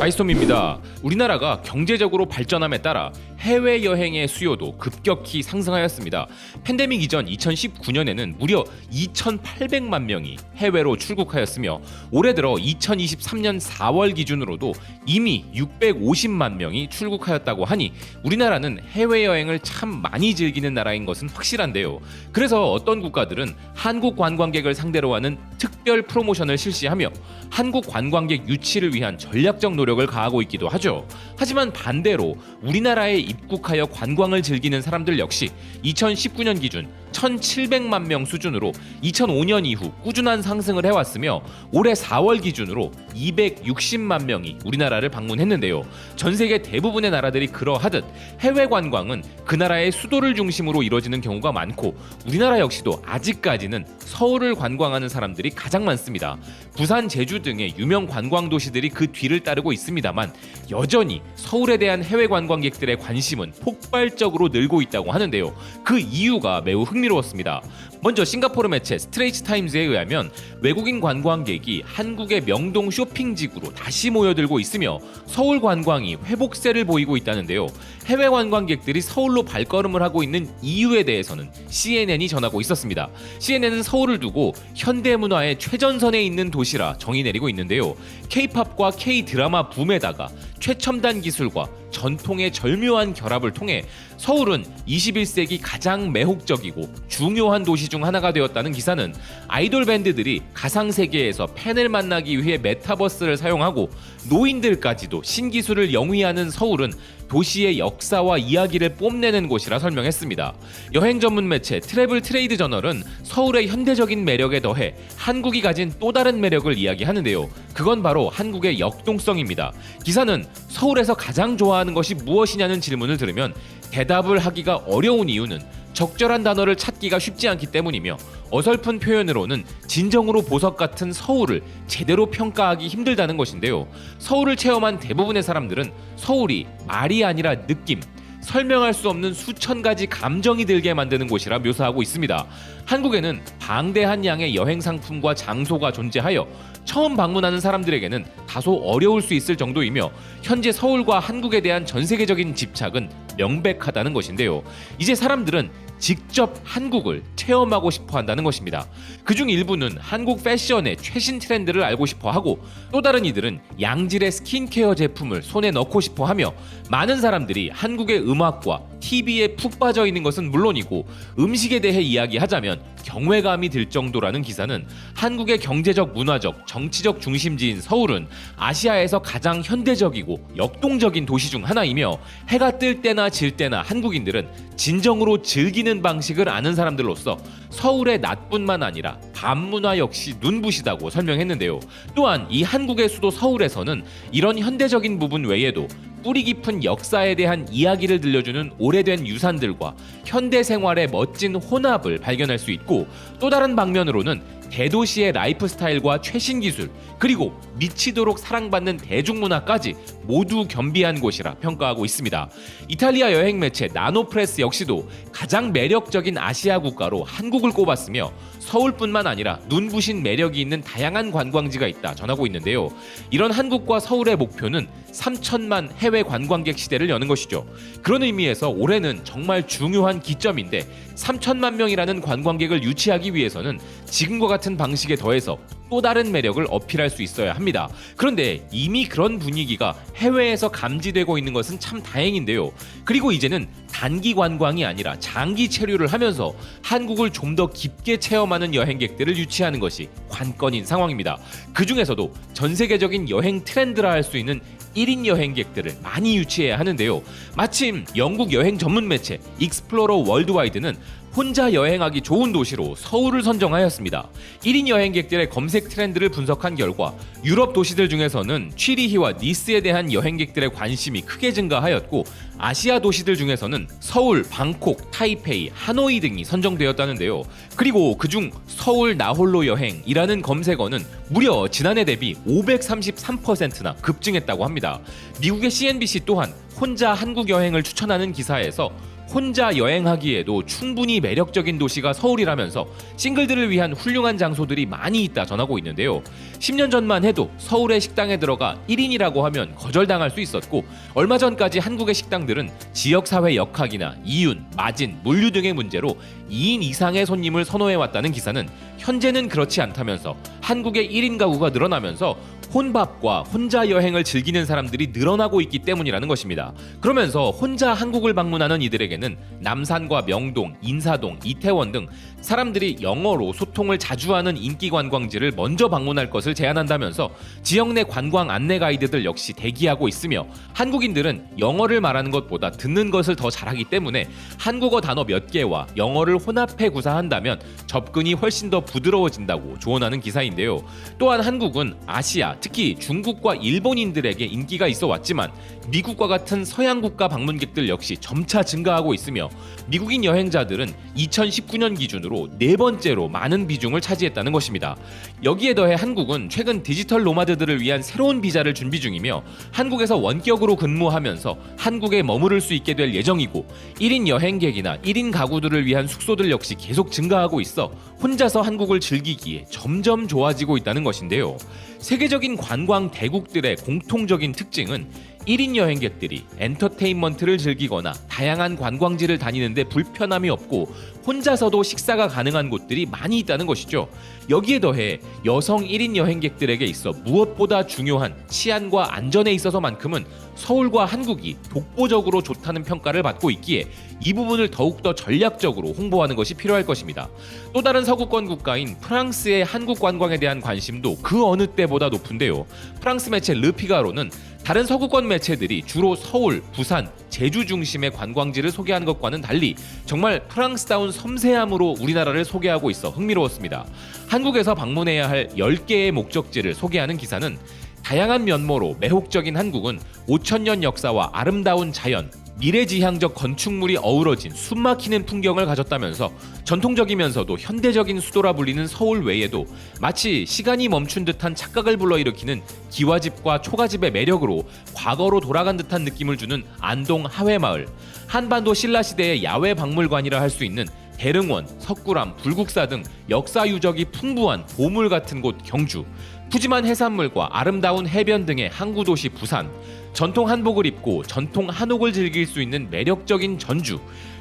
나이스톰입니다. 우리나라가 경제적으로 발전함에 따라 해외여행의 수요도 급격히 상승하였습니다. 팬데믹 이전 2019년에는 무려 2,800만 명이 해외로 출국하였으며 올해 들어 2023년 4월 기준으로도 이미 650만 명이 출국하였다고 하니 우리나라는 해외여행을 참 많이 즐기는 나라인 것은 확실한데요. 그래서 어떤 국가들은 한국 관광객을 상대로 하는 특별 프로모션을 실시하며 한국 관광객 유치를 위한 전략적 노력을 가하고 있기도 하죠. 하지만 반대로 우리나라에 입국하여 관광을 즐기는 사람들 역시 2019년 기준 1,700만 명 수준으로 2005년 이후 꾸준한 상승을 해왔으며 올해 4월 기준으로 260만 명이 우리나라를 방문했는데요. 전 세계 대부분의 나라들이 그러하듯 해외 관광은 그 나라의 수도를 중심으로 이루어지는 경우가 많고 우리나라 역시도 아직까지는 서울을 관광하는 사람들이 가장 많습니다. 부산, 제주 등의 유명 관광 도시들이 그 뒤를 따르고 있습니다만 여전히 서울에 대한 해외 관광객들의 관심은 폭발적으로 늘고 있다고 하는데요. 그 이유가 매우 흥미로웠습니다. 먼저 싱가포르 매체 스트레이트 타임즈에 의하면 외국인 관광객이 한국의 명동 쇼핑지구로 다시 모여들고 있으며 서울 관광이 회복세를 보이고 있다는데요. 해외 관광객들이 서울로 발걸음을 하고 있는 이유에 대해서는 CNN이 전하고 있었습니다. CNN은 서울을 두고 현대문화의 최전선에 있는 도시라 정의 내리고 있는데요. K-팝과 K-드라마 붐에다가 최첨단 기술과 전통의 절묘한 결합을 통해 서울은 21세기 가장 매혹적이고 중요한 도시 중 하나가 되었다는 기사는 아이돌 밴드들이 가상세계에서 팬을 만나기 위해 메타버스를 사용하고 노인들까지도 신기술을 영위하는 서울은 도시의 역사와 이야기를 뽐내는 곳이라 설명했습니다. 여행 전문 매체 트래블 트레이드 저널은 서울의 현대적인 매력에 더해 한국이 가진 또 다른 매력을 이야기하는데요. 그건 바로 한국의 역동성입니다. 기사는 서울에서 가장 좋아하는 것이 무엇이냐는 질문을 들으면 대답을 하기가 어려운 이유는 적절한 단어를 찾기가 쉽지 않기 때문이며 어설픈 표현으로는 진정으로 보석 같은 서울을 제대로 평가하기 힘들다는 것인데요. 서울을 체험한 대부분의 사람들은 서울이 말이 아니라 느낌, 설명할 수 없는 수천 가지 감정이 들게 만드는 곳이라 묘사하고 있습니다. 한국에는 방대한 양의 여행 상품과 장소가 존재하여 처음 방문하는 사람들에게는 다소 어려울 수 있을 정도이며 현재 서울과 한국에 대한 전 세계적인 집착은 명백하다는 것인데요. 이제 사람들은 직접 한국을 체험하고 싶어 한다는 것입니다. 그중 일부는 한국 패션의 최신 트렌드를 알고 싶어 하고 또 다른 이들은 양질의 스킨케어 제품을 손에 넣고 싶어 하며 많은 사람들이 한국의 음악과 TV에 푹 빠져 있는 것은 물론이고 음식에 대해 이야기하자면 경외감이 들 정도라는 기사는 한국의 경제적, 문화적, 정치적 중심지인 서울은 아시아에서 가장 현대적이고 역동적인 도시 중 하나이며 해가 뜰 때나 질 때나 한국인들은 진정으로 즐기는 방식을 아는 사람들로서 서울의 낮뿐만 아니라 밤 문화 역시 눈부시다고 설명했는데요. 또한 이 한국의 수도 서울에서는 이런 현대적인 부분 외에도 뿌리 깊은 역사에 대한 이야기를 들려주는 오래된 유산들과 현대 생활의 멋진 혼합을 발견할 수 있고 또 다른 방면으로는 대도시의 라이프 스타일과 최신 기술 그리고 미치도록 사랑받는 대중문화까지 모두 겸비한 곳이라 평가하고 있습니다. 이탈리아 여행 매체 나노프레스 역시도 가장 매력적인 아시아 국가로 한국을 꼽았으며 서울뿐만 아니라 눈부신 매력이 있는 다양한 관광지가 있다 전하고 있는데요. 이런 한국과 서울의 목표는 3천만 해외 관광객 시대를 여는 것이죠. 그런 의미에서 올해는 정말 중요한 기점인데 3천만 명이라는 관광객을 유치하기 위해서는 지금과 같은 방식에 더해서 또 다른 매력을 어필할 수 있어야 합니다. 그런데 이미 그런 분위기가 해외에서 감지되고 있는 것은 참 다행인데요. 그리고 이제는 단기 관광이 아니라 장기 체류를 하면서 한국을 좀 더 깊게 체험하는 여행객들을 유치하는 것이 관건인 상황입니다. 그 중에서도 전 세계적인 여행 트렌드라 할 수 있는 1인 여행객들을 많이 유치해야 하는데요. 마침 영국 여행 전문 매체 익스플로러 월드와이드는 혼자 여행하기 좋은 도시로 서울을 선정하였습니다. 1인 여행객들의 검색 트렌드를 분석한 결과 유럽 도시들 중에서는 취리히와 니스에 대한 여행객들의 관심이 크게 증가하였고 아시아 도시들 중에서는 서울, 방콕, 타이페이, 하노이 등이 선정되었다는데요. 그리고 그중 서울 나홀로 여행이라는 검색어는 무려 지난해 대비 533%나 급증했다고 합니다. 미국의 CNBC 또한 혼자 한국 여행을 추천하는 기사에서 혼자 여행하기에도 충분히 매력적인 도시가 서울이라면서 싱글들을 위한 훌륭한 장소들이 많이 있다 전하고 있는데요. 10년 전만 해도 서울의 식당에 들어가 1인이라고 하면 거절당할 수 있었고, 얼마 전까지 한국의 식당들은 지역사회 역학이나 이윤, 마진, 물류 등의 문제로 2인 이상의 손님을 선호해왔다는 기사는 현재는 그렇지 않다면서 한국의 1인 가구가 늘어나면서 혼밥과 혼자 여행을 즐기는 사람들이 늘어나고 있기 때문이라는 것입니다. 그러면서 혼자 한국을 방문하는 이들에게는 남산과 명동, 인사동, 이태원 등 사람들이 영어로 소통을 자주 하는 인기 관광지를 먼저 방문할 것을 제안한다면서 지역 내 관광 안내 가이드들 역시 대기하고 있으며, 한국인들은 영어를 말하는 것보다 듣는 것을 더 잘하기 때문에 한국어 단어 몇 개와 영어를 혼합해 구사한다면 접근이 훨씬 더 부드러워진다고 조언하는 기사인데요. 또한 한국은 아시아, 특히 중국과 일본인들에게 인기가 있어 왔지만 미국과 같은 서양 국가 방문객들 역시 점차 증가하고 있으며, 미국인 여행자들은 2019년 기준으로 네 번째로 많은 비중을 차지했다는 것입니다. 여기에 더해 한국은 최근 디지털 노마드들을 위한 새로운 비자를 준비 중이며, 한국에서 원격으로 근무하면서 한국에 머무를 수 있게 될 예정이고, 1인 여행객이나 1인 가구들을 위한 숙소들 역시 계속 증가하고 있어 혼자서 한국을 즐기기에 점점 좋아지고 있다는 것인데요. 세계적인 관광 대국들의 공통적인 특징은 1인 여행객들이 엔터테인먼트를 즐기거나 다양한 관광지를 다니는데 불편함이 없고 혼자서도 식사가 가능한 곳들이 많이 있다는 것이죠. 여기에 더해 여성 1인 여행객들에게 있어 무엇보다 중요한 치안과 안전에 있어서만큼은 서울과 한국이 독보적으로 좋다는 평가를 받고 있기에 이 부분을 더욱더 전략적으로 홍보하는 것이 필요할 것입니다. 또 다른 서구권 국가인 프랑스의 한국 관광에 대한 관심도 그 어느 때보다 높은데요. 프랑스 매체 르피가로는 다른 서구권 매체들이 주로 서울, 부산, 제주 중심의 관광지를 소개하는 것과는 달리 정말 프랑스다운 섬세함으로 우리나라를 소개하고 있어 흥미로웠습니다. 한국에서 방문해야 할 10개의 목적지를 소개하는 기사는 다양한 면모로 매혹적인 한국은 5,000년 역사와 아름다운 자연, 미래지향적 건축물이 어우러진 숨막히는 풍경을 가졌다면서 전통적이면서도 현대적인 수도라 불리는 서울 외에도 마치 시간이 멈춘 듯한 착각을 불러일으키는 기와집과 초가집의 매력으로 과거로 돌아간 듯한 느낌을 주는 안동 하회마을, 한반도 신라시대의 야외 박물관이라 할 수 있는 대릉원, 석굴암, 불국사 등 역사 유적이 풍부한 보물 같은 곳 경주, 푸짐한 해산물과 아름다운 해변 등의 항구도시 부산, 전통 한복을 입고 전통 한옥을 즐길 수 있는 매력적인 전주,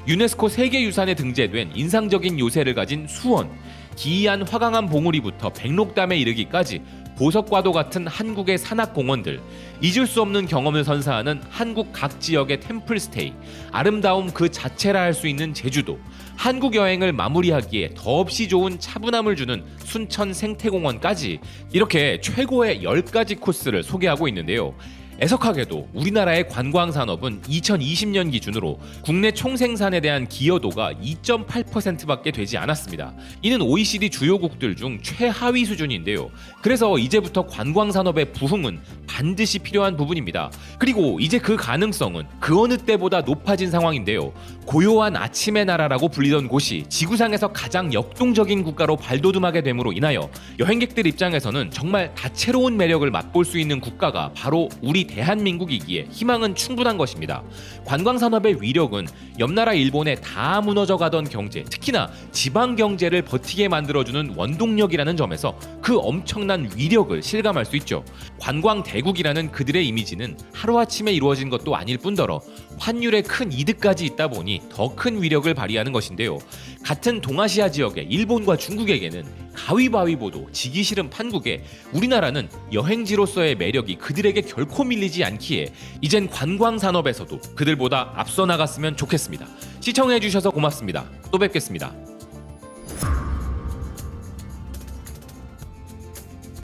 유네스코 세계유산에 등재된 인상적인 요새를 가진 수원, 기이한 화강암 봉우리부터 백록담에 이르기까지 보석과도 같은 한국의 산악공원들, 잊을 수 없는 경험을 선사하는 한국 각 지역의 템플스테이, 아름다움 그 자체라 할 수 있는 제주도, 한국 여행을 마무리하기에 더없이 좋은 차분함을 주는 순천 생태공원까지 이렇게 최고의 10가지 코스를 소개하고 있는데요. 애석하게도 우리나라의 관광산업은 2020년 기준으로 국내 총생산에 대한 기여도가 2.8%밖에 되지 않았습니다. 이는 OECD 주요국들 중 최하위 수준인데요. 그래서 이제부터 관광산업의 부흥은 반드시 필요한 부분입니다. 그리고 이제 그 가능성은 그 어느 때보다 높아진 상황인데요. 고요한 아침의 나라라고 불리던 곳이 지구상에서 가장 역동적인 국가로 발돋움하게 됨으로 인하여 여행객들 입장에서는 정말 다채로운 매력을 맛볼 수 있는 국가가 바로 우리 대한민국이기에 희망은 충분한 것입니다. 관광산업의 위력은 옆나라 일본에 다 무너져가던 경제, 특히나 지방 경제를 버티게 만들어주는 원동력이라는 점에서 그 엄청난 위력을 실감할 수 있죠. 관광 대국이라는 그들의 이미지는 하루아침에 이루어진 것도 아닐 뿐더러 환율에 큰 이득까지 있다 보니 더 큰 위력을 발휘하는 것인데요. 같은 동아시아 지역의 일본과 중국에게는 가위바위보도 지기 싫은 판국에 우리나라는 여행지로서의 매력이 그들에게 결코 밀리지 않기에 이젠 관광산업에서도 그들보다 앞서 나갔으면 좋겠습니다. 시청해주셔서 고맙습니다. 또 뵙겠습니다.